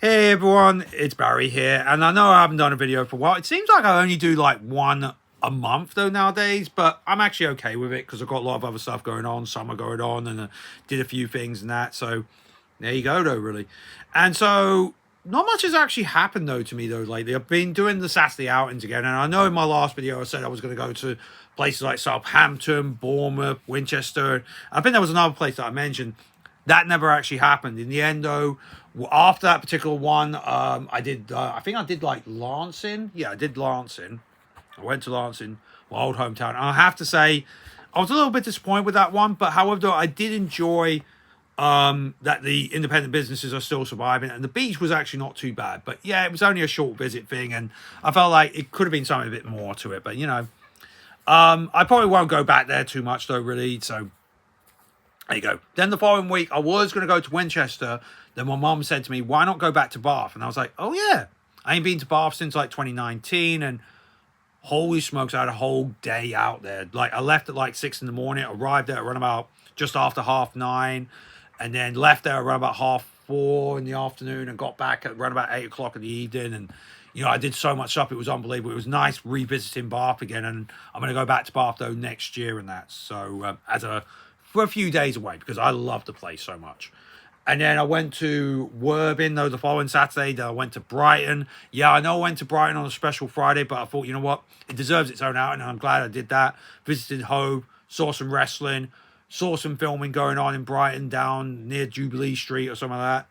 Hey everyone, it's Barry here, and I know I haven't done a video for a while. It seems like I only do like one a month though nowadays, but I'm actually okay with it because I've got a lot of other stuff going on, summer going on, and did a few things and that. So there you go though, really. And so not much has actually happened though to me though lately. I've been doing the Saturday outings again, and I know in my last video I said I was going to go to places like Southampton, Bournemouth, Winchester. I think there was another place that I mentioned. That never actually happened. In the end, though, after that particular one, I did, I think I did like Lancing. Yeah, I did Lancing. I went to Lancing, my old hometown. And I have to say, I was a little bit disappointed with that one. But however, though, I did enjoy that the independent businesses are still surviving. And the beach was actually not too bad. But yeah, it was only a short visit thing. And I felt like it could have been something a bit more to it. But, you know, I probably won't go back there too much, though, really. So there you go. Then the following week, I was going to go to Winchester. Then my mum said to me, why not go back to Bath? And I was like, oh, yeah. I ain't been to Bath since like 2019. And holy smokes, I had a whole day out there. Like, I left at like 6 in the morning, arrived there around about just after 9:30, and then left there around about 4:30 in the afternoon and got back at around about 8 o'clock in the evening. And, you know, I did so much stuff. It was unbelievable. It was nice revisiting Bath again. And I'm going to go back to Bath, though, next year and that. So, for a few days away because I love the place so much. And then I went to Worthing, though, the following Saturday. Then I went to Brighton. Yeah, I know I went to Brighton on a special Friday, but I thought, you know what? It deserves its own outing, and I'm glad I did that. Visited Hove, saw some wrestling, saw some filming going on in Brighton down near Jubilee Street or something like that.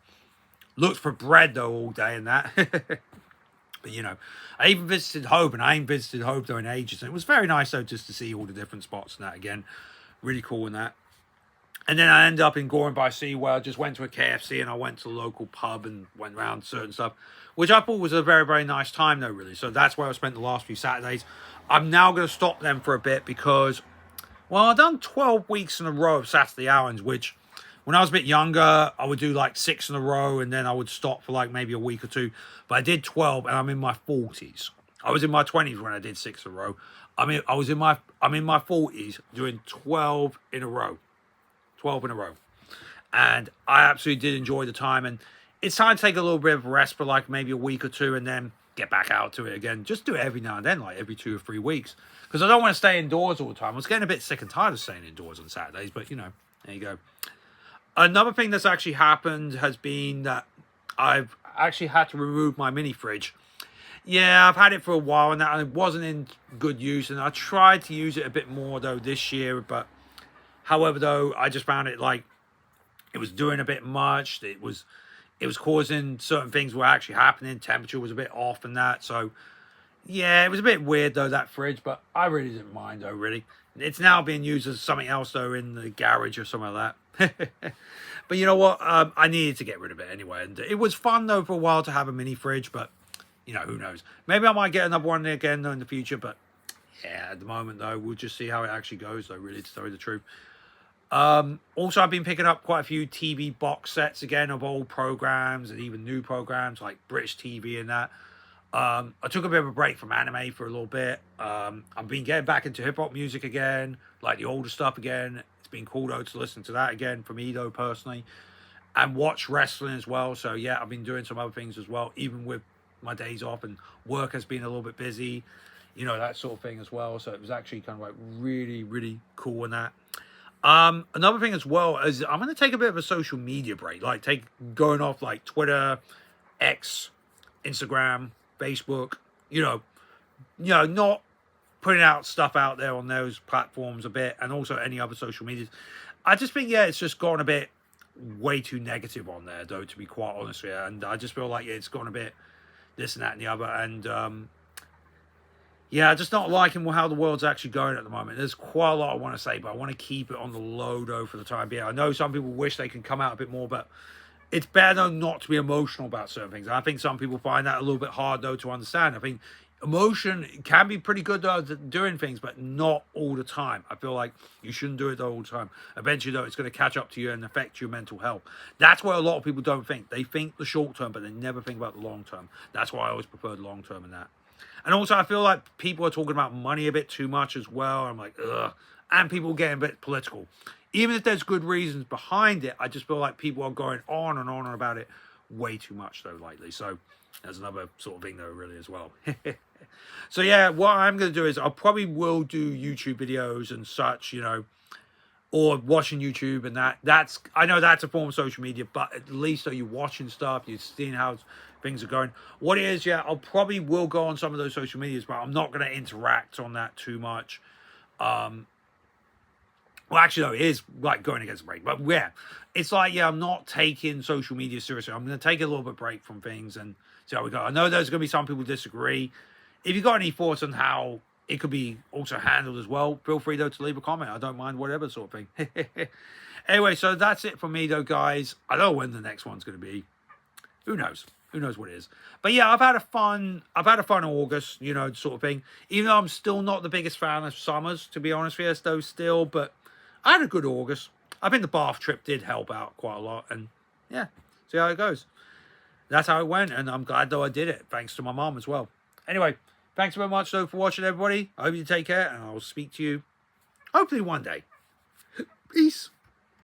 Looked for bread, though, all day and that. But, you know, I even visited Hove, and I ain't visited Hove, though, in ages. And it was very nice, though, just to see all the different spots and that again. Really cool and that. And then I ended up in Goring by Sea where I just went to a KFC and I went to the local pub and went around certain stuff, which I thought was a very, very nice time though, really. So that's where I spent the last few Saturdays. I'm now going to stop them for a bit because, well, I've done 12 weeks in a row of Saturday outings, which when I was a bit younger, I would do like 6 in a row and then I would stop for like maybe a week or two. But I did 12 and I'm in my 40s. I was in my 20s when I did 6 in a row. I'm in my 40s doing 12 in a row. 12 in a row. And I absolutely did enjoy the time. And it's time to take a little bit of a rest for like maybe a week or two and then get back out to it again. Just do it every now and then, like every 2 or 3 weeks. Because I don't want to stay indoors all the time. I was getting a bit sick and tired of staying indoors on Saturdays. But, you know, there you go. Another thing that's actually happened has been that I've actually had to remove my mini fridge. Yeah, I've had it for a while and it wasn't in good use. And I tried to use it a bit more, though, this year. But however, though, I just found it like it was doing a bit much. It was causing certain things were actually happening. Temperature was a bit off and that. So, yeah, it was a bit weird, though, that fridge. But I really didn't mind, though, really. It's now being used as something else, though, in the garage or something like that. But you know what? I needed to get rid of it anyway. And it was fun, though, for a while to have a mini fridge. But, you know, who knows? Maybe I might get another one again, though, in the future. But, yeah, at the moment, though, we'll just see how it actually goes, though, really, to tell you the truth. Also, I've been picking up quite a few TV box sets again of old programs and even new programs like British TV and that. I took a bit of a break from anime for a little bit. I've been getting back into hip hop music again, like the older stuff again. It's been cool though to listen to that again for me though personally, and watch wrestling as well. So yeah, I've been doing some other things as well, even with my days off and work has been a little bit busy, you know, that sort of thing as well. So it was actually kind of like really, really cool in that. Another thing as well is I'm going to take a bit of a social media break, like going off like Twitter, X, Instagram, Facebook, you know, not putting out stuff out there on those platforms a bit and also any other social medias. I just think, yeah, it's just gone a bit way too negative on there though, to be quite honest with you. And I just feel like it's gone a bit this and that and the other. And, yeah, just not liking how the world's actually going at the moment. There's quite a lot I want to say, but I want to keep it on the low, though, for the time being. I know some people wish they can come out a bit more, but it's better, though, not to be emotional about certain things. I think some people find that a little bit hard, though, to understand. I think emotion can be pretty good, though, at doing things, but not all the time. I feel like you shouldn't do it, though, all the time. Eventually, though, it's going to catch up to you and affect your mental health. That's what a lot of people don't think. They think the short term, but they never think about the long term. That's why I always prefer the long term in that. And also, I feel like people are talking about money a bit too much as well. I'm like, ugh. And people getting a bit political. Even if there's good reasons behind it, I just feel like people are going on and on about it way too much though lately. So there's another sort of thing though, really, as well. So yeah, what I'm going to do is I probably will do YouTube videos and such, you know, or watching YouTube, and that's, I know that's a form of social media, but at least are you watching stuff, you're seeing how things are going. What it is, yeah, I'll probably will go on some of those social medias, but I'm not going to interact on that too much. Well, actually, no, it is like going against a break, but yeah, it's like, yeah, I'm not taking social media seriously. I'm going to take a little bit break from things and see how we go. I know there's going to be some people disagree. If you've got any thoughts on how it could be also handled as well, feel free though to leave a comment. I don't mind whatever sort of thing. Anyway, so that's it for me though, guys. I don't know when the next one's going to be. Who knows? Who knows what it is? But yeah, I've had a fun August, you know, sort of thing. Even though I'm still not the biggest fan of summers, to be honest with you, though, still. But I had a good August. I think the Bath trip did help out quite a lot. And yeah, see how it goes. That's how it went. And I'm glad though I did it, thanks to my mom as well. Anyway, thanks very much though for watching, everybody. I hope you take care, and I will speak to you hopefully one day. Peace.